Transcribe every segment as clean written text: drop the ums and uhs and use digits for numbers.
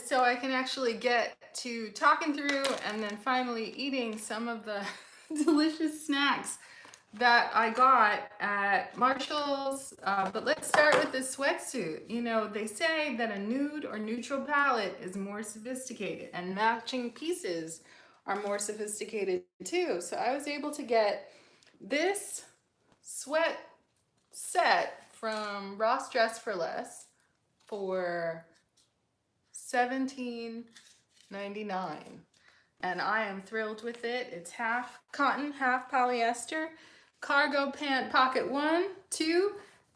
so I can actually get to talking through and then finally eating some of the delicious snacks that I got at Marshall's. But let's start with this sweatsuit. You know, they say that a nude or neutral palette is more sophisticated and matching pieces are more sophisticated too. So I was able to get this sweat set from Ross Dress for Less for 17.99, and I am thrilled with it. It's half cotton, half polyester, cargo pant pocket 1, 2,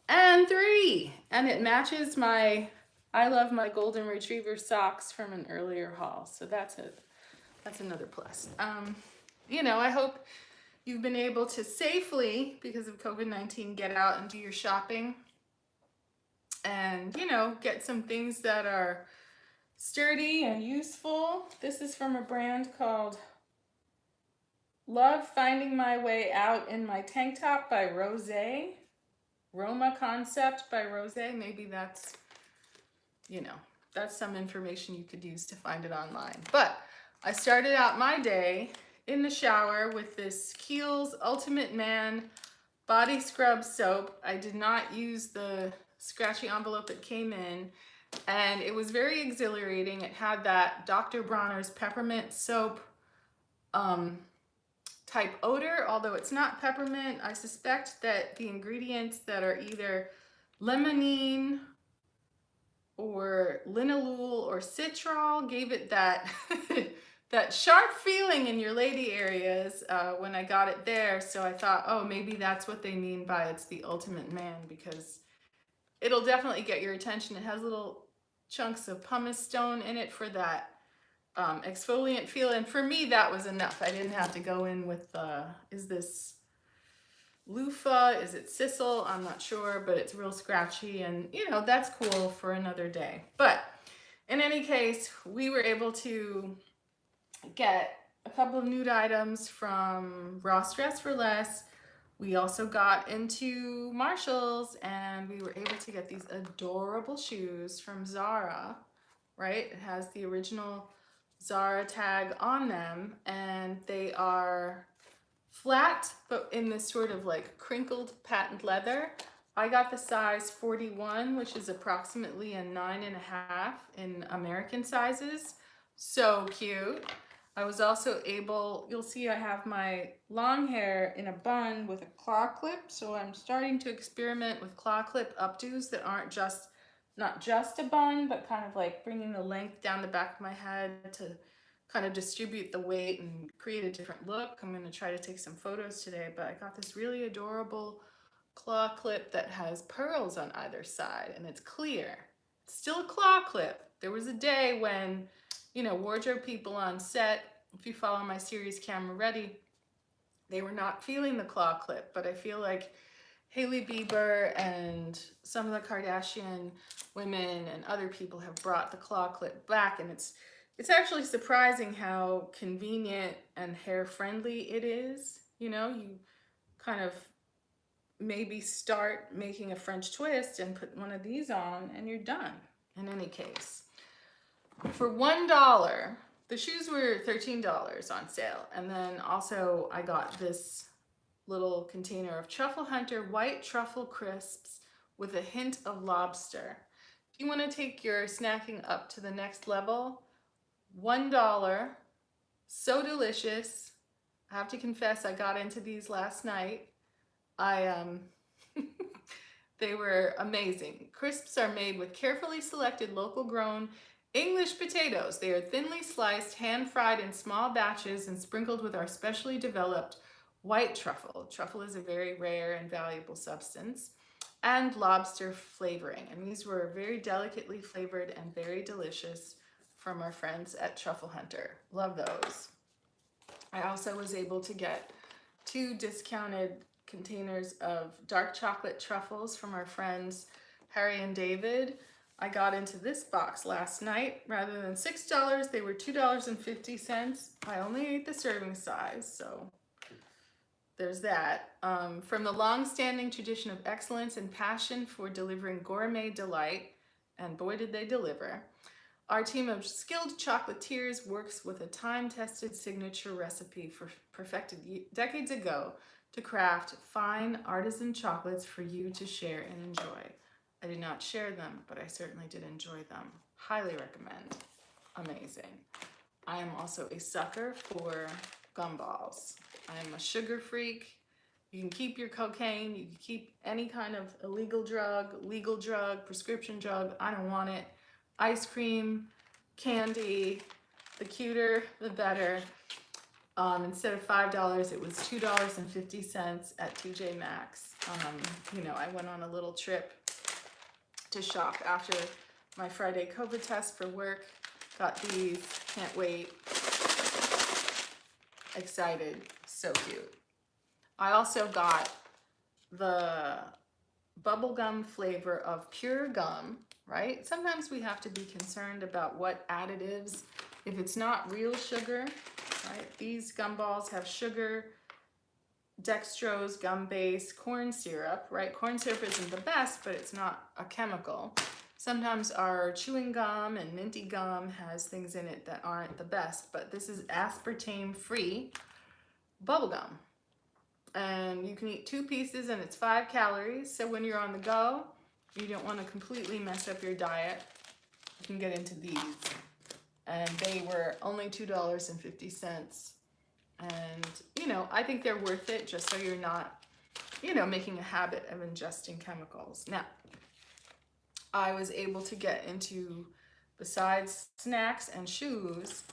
and 3, and it matches my I love my golden retriever socks from an earlier haul. So that's it. That's another plus. You know, I hope you've been able to safely, because of COVID-19, get out and do your shopping and, you know, get some things that are sturdy and useful. This is from a brand called Love Finding My Way Out in My Tank Top by Rose. Roma Concept by Rose. Maybe that's, you know, that's some information you could use to find it online. But I started out my day in the shower with this Kiehl's Ultimate Man body scrub soap. I did not use the scratchy envelope it came in, and it was very exhilarating. It had that Dr. Bronner's peppermint soap type odor, although it's not peppermint. I suspect that the ingredients that are either limonene or linalool or citral gave it that that sharp feeling in your lady areas when I got it there. So I thought, oh, maybe that's what they mean by it's the Ultimate Man, because it'll definitely get your attention. It has little chunks of pumice stone in it for that exfoliant feel. And for me, that was enough. I didn't have to go in with, is this loofah? Is it sisal? I'm not sure, but it's real scratchy, and you know, that's cool for another day. But in any case, we were able to get a couple of nude items from Ross Dress for Less. We also got into Marshall's and we were able to get these adorable shoes from Zara, right? It has the original Zara tag on them, and they are flat, but in this sort of like crinkled patent leather. I got the size 41, which is approximately a 9.5 in American sizes. So cute. I was also able, you'll see I have my long hair in a bun with a claw clip. So I'm starting to experiment with claw clip updos that aren't just, not just a bun, but kind of like bringing the length down the back of my head to kind of distribute the weight and create a different look. I'm going to try to take some photos today, but I got this really adorable claw clip that has pearls on either side, and it's clear. It's still a claw clip. There was a day when, you know, wardrobe people on set, if you follow my series Camera Ready, they were not feeling the claw clip, but I feel like Hailey Bieber and some of the Kardashian women and other people have brought the claw clip back, and it's actually surprising how convenient and hair friendly it is. You know, you kind of maybe start making a French twist and put one of these on and you're done. In any case, for $1, the shoes were $13 on sale. And then also I got this little container of Truffle Hunter white truffle crisps with a hint of lobster. If you want to take your snacking up to the next level, $1, so delicious. I have to confess, I got into these last night. They were amazing. Crisps are made with carefully selected local grown English potatoes. They are thinly sliced, hand fried in small batches, and sprinkled with our specially developed white truffle. Truffle is a very rare and valuable substance, and lobster flavoring. And these were very delicately flavored and very delicious from our friends at Truffle Hunter. Love those. I also was able to get 2 discounted containers of dark chocolate truffles from our friends Harry and David. I got into this box last night. Rather than $6, they were $2.50. I only ate the serving size, so there's that. From the long-standing tradition of excellence and passion for delivering gourmet delight, and boy did they deliver, Our team of skilled chocolatiers works with a time-tested signature recipe perfected decades ago to craft fine artisan chocolates for you to share and enjoy. I did not share them, but I certainly did enjoy them. Highly recommend. Amazing. I am also a sucker for gumballs. I am a sugar freak. You can keep your cocaine, you can keep any kind of illegal drug, legal drug, prescription drug. I don't want it. Ice cream, candy, the cuter, the better. Instead of $5, it was $2.50 at TJ Maxx. You know, I went on a little trip to shop after my Friday COVID test for work. Got these, can't wait. Excited, so cute. I also got the bubblegum flavor of pure gum, right? Sometimes we have to be concerned about what additives, if it's not real sugar, right? These gumballs have sugar, dextrose, gum base, corn syrup, right? Corn syrup isn't the best, but it's not a chemical. Sometimes our chewing gum and minty gum has things in it that aren't the best, but this is aspartame-free bubblegum. And you can eat 2 pieces and it's 5 calories. So when you're on the go, you don't want to completely mess up your diet, you can get into these. And they were only $2.50. And, you know, I think they're worth it just so you're not, you know, making a habit of ingesting chemicals. Now, I was able to get into, besides snacks and shoes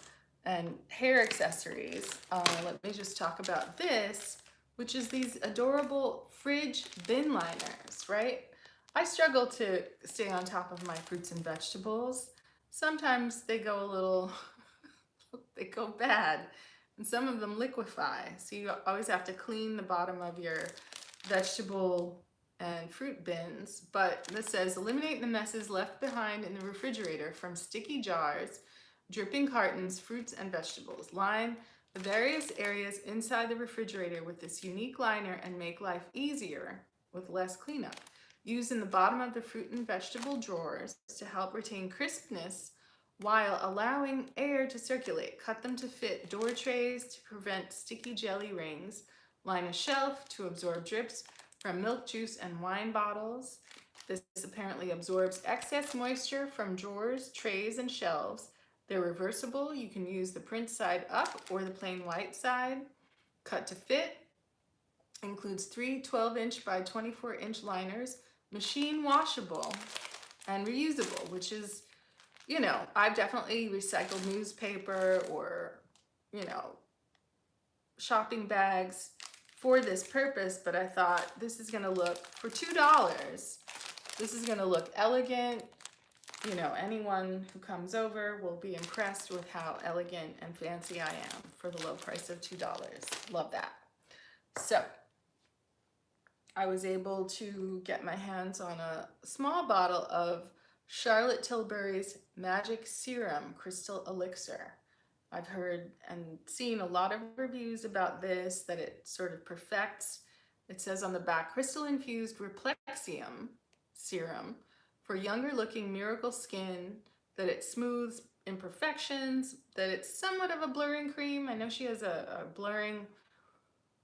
and hair accessories, let me just talk about this, which is these adorable fridge bin liners, right? I struggle to stay on top of my fruits and vegetables. Sometimes they go a little, they go bad, and some of them liquefy. So you always have to clean the bottom of your vegetable and fruit bins. But this says, eliminate the messes left behind in the refrigerator from sticky jars, dripping cartons, fruits, and vegetables. Line the various areas inside the refrigerator with this unique liner and make life easier with less cleanup. Use in the bottom of the fruit and vegetable drawers to help retain crispness while allowing air to circulate. Cut them to fit door trays to prevent sticky jelly rings. Line a shelf to absorb drips from milk, juice, and wine bottles. This apparently absorbs excess moisture from drawers, trays, and shelves. They're reversible. You can use the print side up or the plain white side. Cut to fit. Includes 3 12-inch by 24-inch liners. Machine washable and reusable, which is, you know, I've definitely recycled newspaper or, you know, shopping bags for this purpose, but I thought this is gonna look, for $2, this is gonna look elegant. You know, anyone who comes over will be impressed with how elegant and fancy I am for the low price of $2. Love that. So I was able to get my hands on a small bottle of Charlotte Tilbury's Magic Serum Crystal Elixir. I've heard and seen a lot of reviews about this, that it sort of perfects, it says on the back, crystal-infused Replexium serum for younger looking miracle skin, that it smooths imperfections, that it's somewhat of a blurring cream. I know she has a blurring,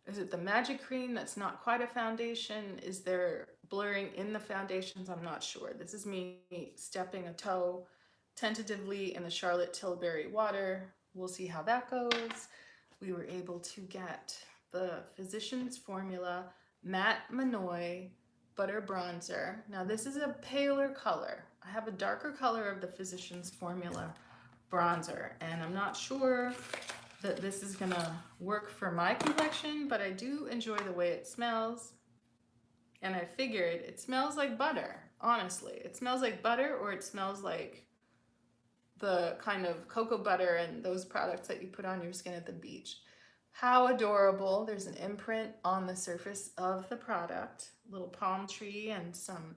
is it the magic cream that's not quite a foundation? Is there blurring in the foundations? I'm not sure. This is me stepping a toe tentatively in the Charlotte Tilbury water. We'll see how that goes. We were able to get the Physicians Formula Matte Manoy Butter Bronzer. Now this is a paler color. I have a darker color of the Physicians Formula bronzer, and I'm not sure that this is gonna work for my complexion, but I do enjoy the way it smells. And I figured it smells like butter, honestly. It smells like butter, or it smells like the kind of cocoa butter and those products that you put on your skin at the beach. How adorable. There's an imprint on the surface of the product, a little palm tree and some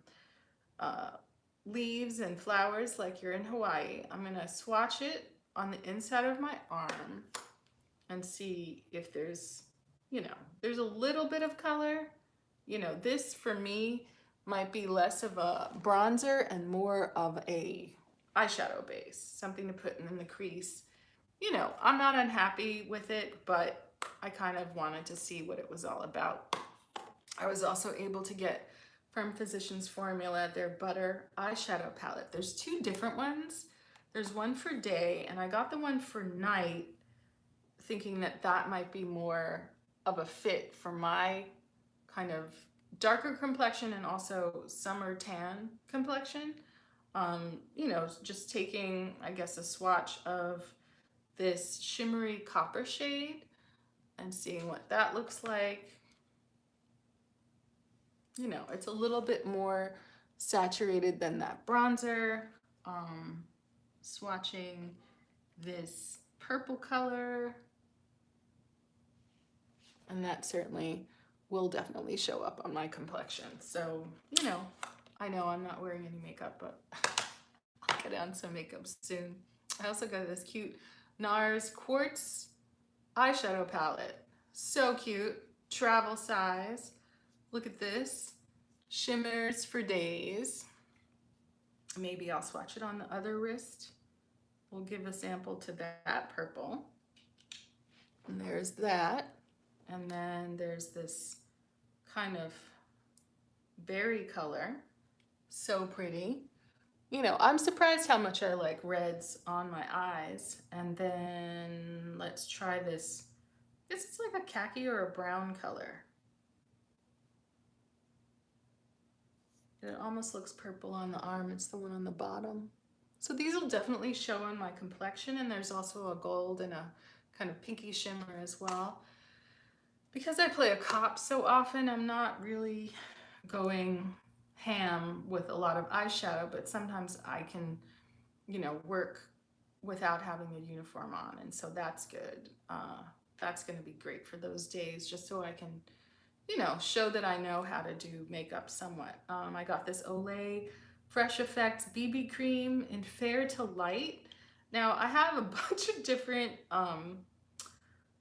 leaves and flowers like you're in Hawaii. I'm gonna swatch it on the inside of my arm and see if there's, you know, there's a little bit of color. You know, this for me might be less of a bronzer and more of a eyeshadow base, something to put in the crease. You know, I'm not unhappy with it, but I kind of wanted to see what it was all about. I was also able to get from Physicians Formula their Butter eyeshadow palette. There's two different ones. There's one for day, and I got the one for night thinking that that might be more of a fit for my kind of darker complexion and also summer tan complexion. You know, just taking, I guess, a swatch of this shimmery copper shade and seeing what that looks like. You know, it's a little bit more saturated than that bronzer. Swatching this purple color, and that certainly will definitely show up on my complexion. So, you know I'm not wearing any makeup, but I'll get on some makeup soon. I also got this cute NARS Quartz eyeshadow palette. So cute, travel size. Look at this, shimmers for days. Maybe I'll swatch it on the other wrist. We'll give a sample to that purple. And there's that. And then there's this kind of berry color. So pretty. You know, I'm surprised how much I like reds on my eyes. And then let's try this. This is like a khaki or a brown color. It almost looks purple on the arm. It's the one on the bottom. So these will definitely show on my complexion, and there's also a gold and a kind of pinky shimmer as well. Because I play a cop so often, I'm not really going ham with a lot of eyeshadow, but sometimes I can, you know, work without having a uniform on, and so that's good. That's going to be great for those days, just so I can, you know, show that I know how to do makeup somewhat. I got this Olay Fresh Effects BB cream in Fair to Light. Now I have a bunch of different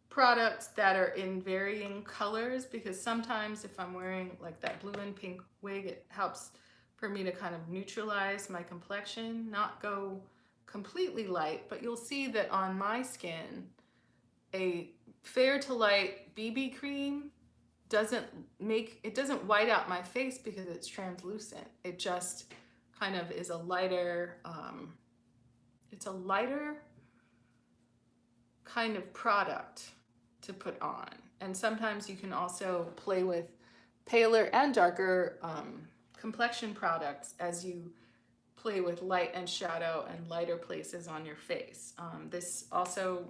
products that are in varying colors, because sometimes if I'm wearing like that blue and pink wig, it helps for me to kind of neutralize my complexion, not go completely light. But you'll see that on my skin, a Fair to Light BB cream doesn't white out my face because it's translucent. It just kind of is a lighter, it's a lighter kind of product to put on. And sometimes you can also play with paler and darker complexion products as you play with light and shadow and lighter places on your face. This also,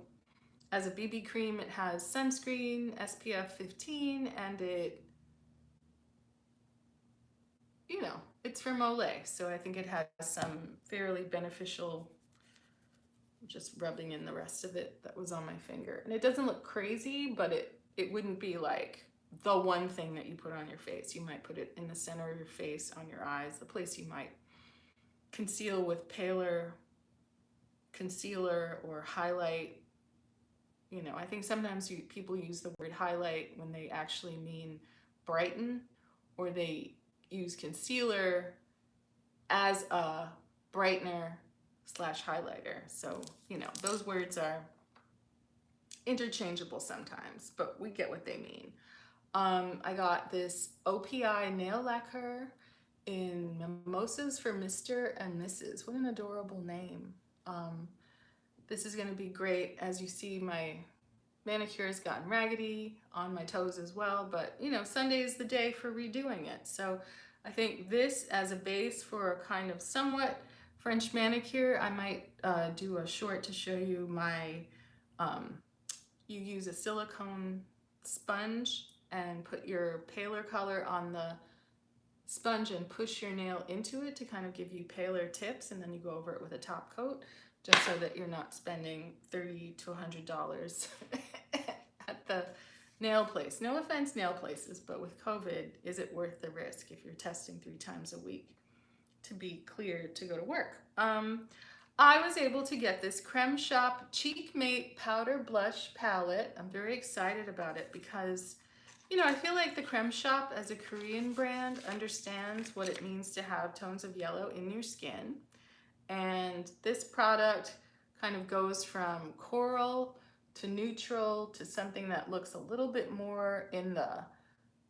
as a BB cream, it has sunscreen, SPF 15, and it, you know, it's from Olay. So I think it has some fairly beneficial, just rubbing in the rest of it that was on my finger. And it doesn't look crazy, but it wouldn't be like the one thing that you put on your face. You might put it in the center of your face, on your eyes, the place you might conceal with paler concealer or highlight. You know, I think sometimes people use the word highlight when they actually mean brighten, or they use concealer as a brightener / highlighter. So, you know, those words are interchangeable sometimes, but we get what they mean. I got this OPI nail lacquer in Mimosas for Mr. and Mrs. What an adorable name. This is going to be great. As you see, my manicure has gotten raggedy on my toes as well, but you know, Sunday is the day for redoing it. So I think this as a base for a kind of somewhat French manicure. I might do a short to show you my, you use a silicone sponge and put your paler color on the sponge and push your nail into it to kind of give you paler tips, and then you go over it with a top coat, just so that you're not spending $30 to $100 at the nail place. No offense, nail places, but with COVID, is it worth the risk if you're testing 3 times a week to be cleared to go to work? I was able to get this Creme Shop Cheek Mate Powder Blush Palette. I'm very excited about it because, you know, I feel like the Creme Shop as a Korean brand understands what it means to have tones of yellow in your skin. And this product kind of goes from coral to neutral to something that looks a little bit more in the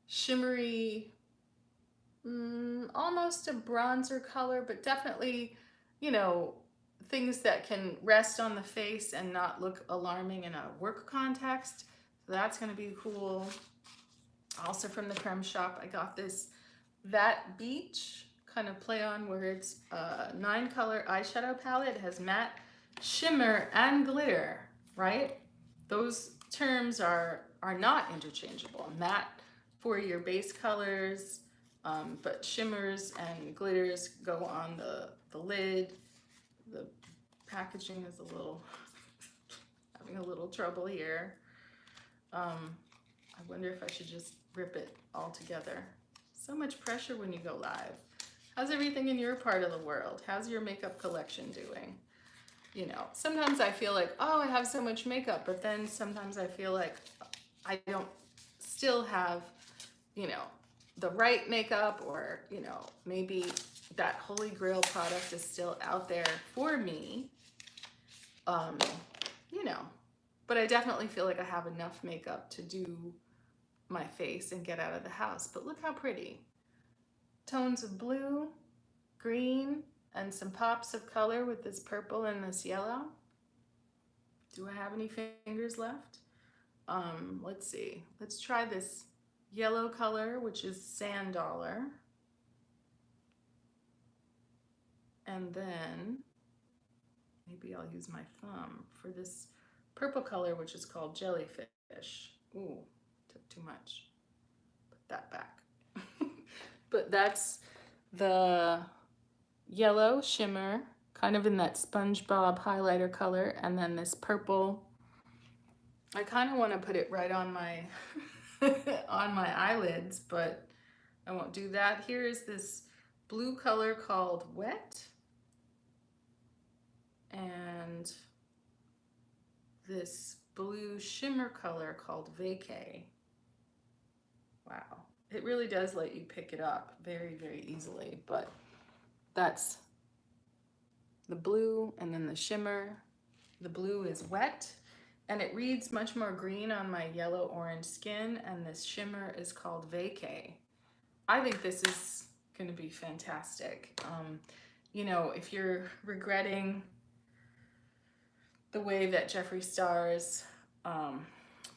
shimmery, almost a bronzer color, but definitely, you know, things that can rest on the face and not look alarming in a work context. So that's going to be cool. Also from the Creme Shop, I got this That Beach kind of play on words, 9-color eyeshadow palette. It has matte, shimmer, and glitter, right? Those terms are not interchangeable. Matte for your base colors, but shimmers and glitters go on the lid. The packaging is a little, having a little trouble here. I wonder if I should just rip it all together. So much pressure when you go live. How's everything in your part of the world? How's your makeup collection doing? You know, sometimes I feel like, oh, I have so much makeup, but then sometimes I feel like I don't still have, you know, the right makeup, or, you know, maybe that holy grail product is still out there for me. You know, but I definitely feel like I have enough makeup to do my face and get out of the house. But look how pretty. Tones of blue, green, and some pops of color with this purple and this yellow. Do I have any fingers left? Let's see. Let's try this yellow color, which is Sand Dollar. And then maybe I'll use my thumb for this purple color, which is called Jellyfish. Ooh, took too much. Put that back. But that's the yellow shimmer, kind of in that SpongeBob highlighter color, and then this purple. I kind of want to put it right on my on my eyelids, but I won't do that. Here is this blue color called Wet, and this blue shimmer color called Vacay. Wow, it really does let you pick it up very, very easily, but that's the blue, and then the shimmer. The blue is Wet, and it reads much more green on my yellow orange skin, and this shimmer is called Vacay. I think this is going to be fantastic. You know, if you're regretting the way that Jeffree Star's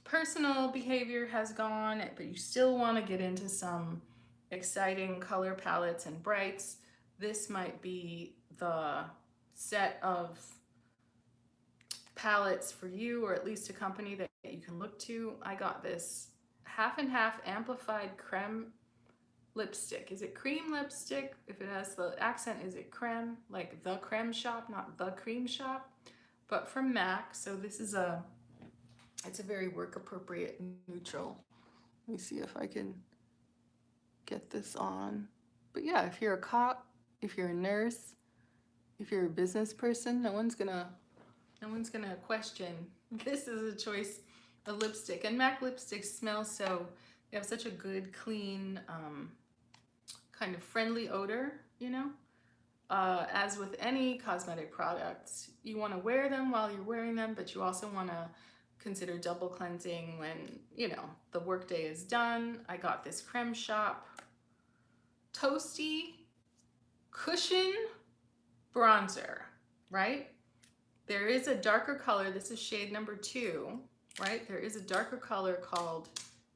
personal behavior has gone, but you still want to get into some exciting color palettes and brights, this might be the set of palettes for you, or at least a company that you can look to. I got this half and half amplified creme lipstick. Is it cream lipstick? If it has the accent, is it creme? Like the Creme Shop, not the Cream Shop, but from MAC. So this is it's a very work appropriate neutral. Let me see if I can get this on. But yeah, if you're a cop, if you're a nurse, if you're a business person, no one's gonna question. This is a choice of lipstick, and MAC lipsticks smell so, they have such a good, clean, kind of friendly odor, you know? As with any cosmetic products, you want to wear them while you're wearing them, but you also want to consider double cleansing when, you know, the workday is done. I got this Creme Shop Toasty Cushion Bronzer, right? There is a darker color. This is shade number 2, right? There is a darker color called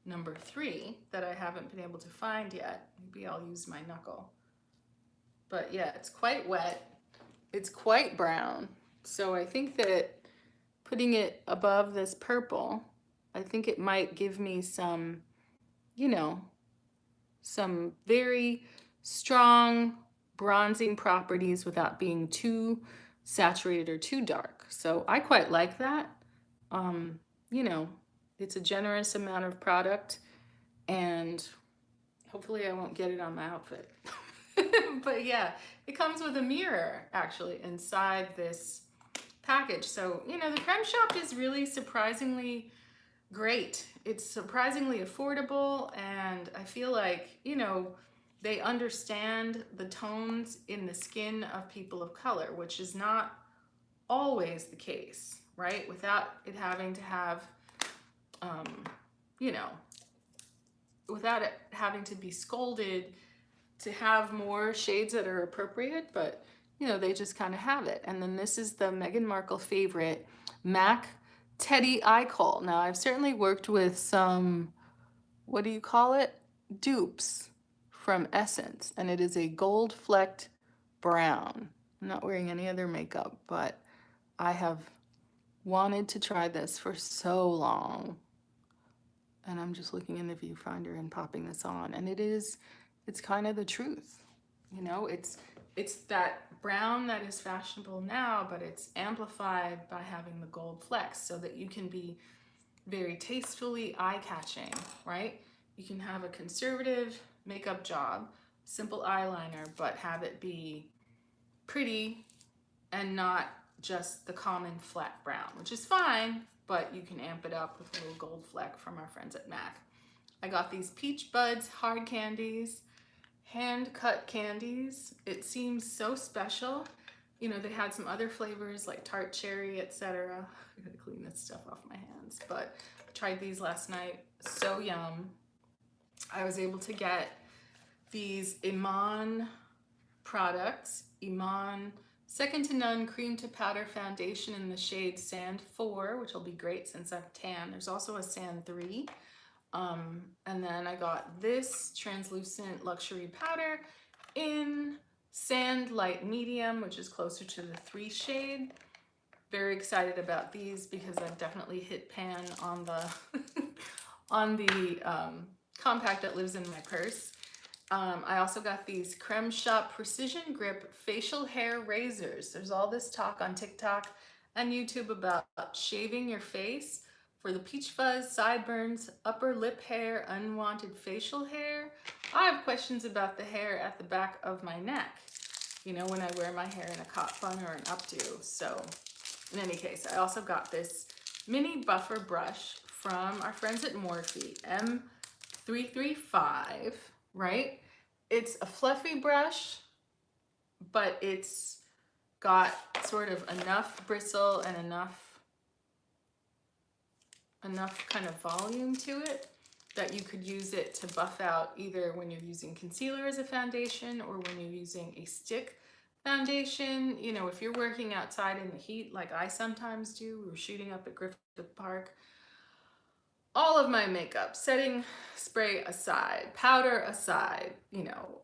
number 3 that I haven't been able to find yet. Maybe I'll use my knuckle. But yeah, it's quite wet. It's quite brown. So I think that putting it above this purple, I think it might give me some, you know, some very strong bronzing properties without being too saturated or too dark. So I quite like that. You know, it's a generous amount of product, and hopefully I won't get it on my outfit. But yeah, it comes with a mirror actually inside this package. So, you know, the Creme Shop is really surprisingly great. It's surprisingly affordable, and I feel like, you know, they understand the tones in the skin of people of color, which is not always the case, right? Without it having to have, um, you know, without it having to be scolded to have more shades that are appropriate, but you know, they just kind of have it. And then this is the Meghan Markle favorite, MAC Teddy Eye Kohl. Now, I've certainly worked with some, what do you call it? Dupes from Essence, and it is a gold flecked brown. I'm not wearing any other makeup, but I have wanted to try this for so long. And I'm just looking in the viewfinder and popping this on, and it's kind of the truth. You know, it's that brown that is fashionable now, but it's amplified by having the gold flecks so that you can be very tastefully eye-catching, right? You can have a conservative makeup job, simple eyeliner, but have it be pretty and not just the common flat brown, which is fine, but you can amp it up with a little gold fleck from our friends at MAC. I got these Peach Buds hard candies, hand-cut candies. It seems so special. You know, they had some other flavors like tart cherry, etc. I gotta clean this stuff off my hands, but I tried these last night. So yum. I was able to get these Iman products. Iman Second to None Cream to Powder Foundation in the shade Sand 4, which will be great since I'm tan. There's also a Sand 3. And then I got this translucent luxury powder in Sand Light Medium, which is closer to the 3 shade. Very excited about these because I've definitely hit pan on the on the compact that lives in my purse. I also got these Creme Shop Precision Grip Facial Hair Razors. There's all this talk on TikTok and YouTube about shaving your face for the peach fuzz, sideburns, upper lip hair, unwanted facial hair. I have questions about the hair at the back of my neck, you know, when I wear my hair in a cop bun or an updo. So in any case, I also got this mini buffer brush from our friends at Morphe, M335, right? It's a fluffy brush, but it's got sort of enough bristle and enough kind of volume to it that you could use it to buff out either when you're using concealer as a foundation or when you're using a stick foundation. You know, if you're working outside in the heat like I sometimes do, we're shooting up at Griffith Park, all of my makeup, setting spray aside, powder aside, you know,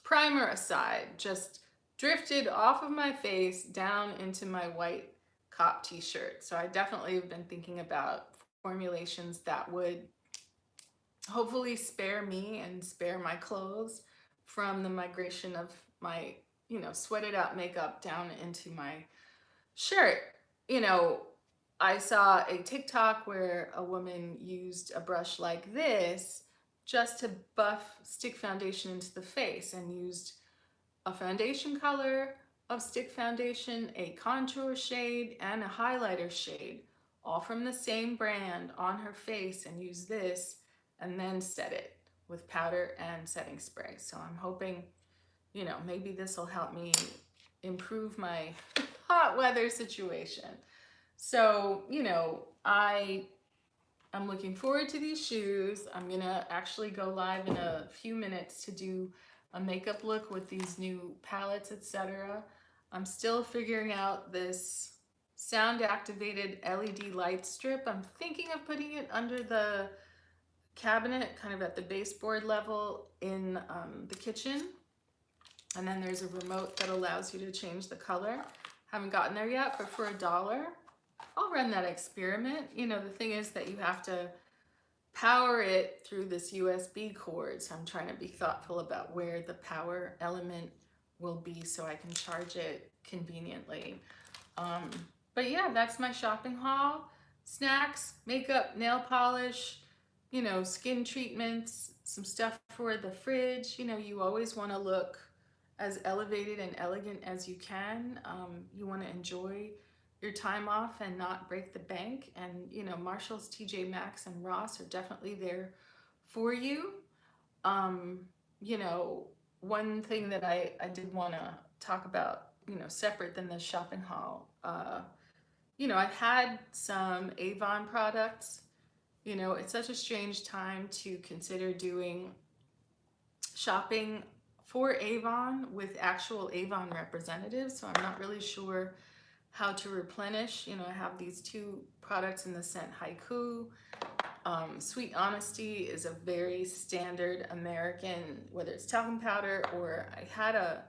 primer aside, just drifted off of my face down into my white cop t-shirt. So I definitely have been thinking about formulations that would hopefully spare me and spare my clothes from the migration of my, you know, sweated out makeup down into my shirt. You know, I saw a TikTok where a woman used a brush like this just to buff stick foundation into the face and used a foundation color of stick foundation, a contour shade, and a highlighter shade, all from the same brand on her face, and used this and then set it with powder and setting spray. So I'm hoping, you know, maybe this will help me improve my hot weather situation. So, you know, I'm looking forward to these shoes. I'm gonna actually go live in a few minutes to do a makeup look with these new palettes, etc. I'm still figuring out this sound activated LED light strip. I'm thinking of putting it under the cabinet, kind of at the baseboard level in the kitchen. And then there's a remote that allows you to change the color. Haven't gotten there yet, but for $1, I'll run that experiment. You know, the thing is that you have to power it through this USB cord. So I'm trying to be thoughtful about where the power element will be so I can charge it conveniently. But yeah, that's my shopping haul. Snacks, makeup, nail polish, you know, skin treatments, some stuff for the fridge. You know, you always want to look as elevated and elegant as you can. You want to enjoy your time off and not break the bank. And, you know, Marshalls, TJ Maxx, and Ross are definitely there for you. you know, one thing that I did want to talk about, you know, separate than the shopping haul, you know, I've had some Avon products. You know, it's such a strange time to consider doing shopping for Avon with actual Avon representatives. So I'm not really sure how to replenish. You know, I have these two products in the scent Haiku. Sweet Honesty is a very standard American, whether it's talcum powder or I had a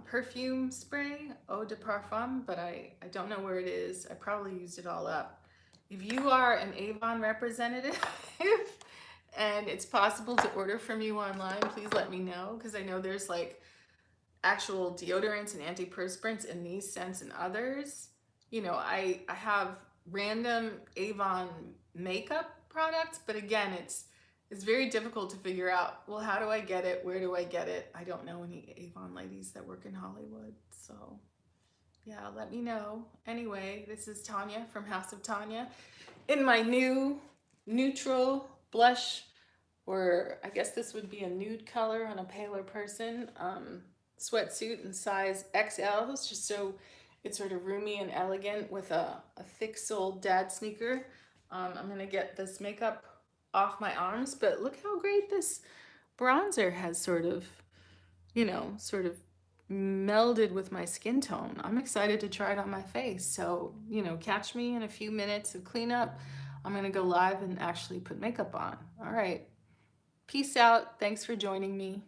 perfume spray, Eau de Parfum, but I don't know where it is. I probably used it all up. If you are an Avon representative and it's possible to order from you online, please let me know, because I know there's like actual deodorants and antiperspirants in these scents and others. You know, I have random Avon makeup products, but again, it's very difficult to figure out, well, how do I get it? Where do I get it? I don't know any Avon ladies that work in Hollywood. So yeah, let me know. Anyway, this is Tanya from House of Tanya in my new neutral blush, or I guess this would be a nude color on a paler person, sweatsuit in size XL. It's just so it's sort of roomy and elegant with a thick-soled dad sneaker. I'm gonna get this makeup off my arms, but look how great this bronzer has sort of, you know, sort of melded with my skin tone. I'm excited to try it on my face. So, you know, catch me in a few minutes of cleanup. I'm gonna go live and actually put makeup on. All right. Peace out. Thanks for joining me.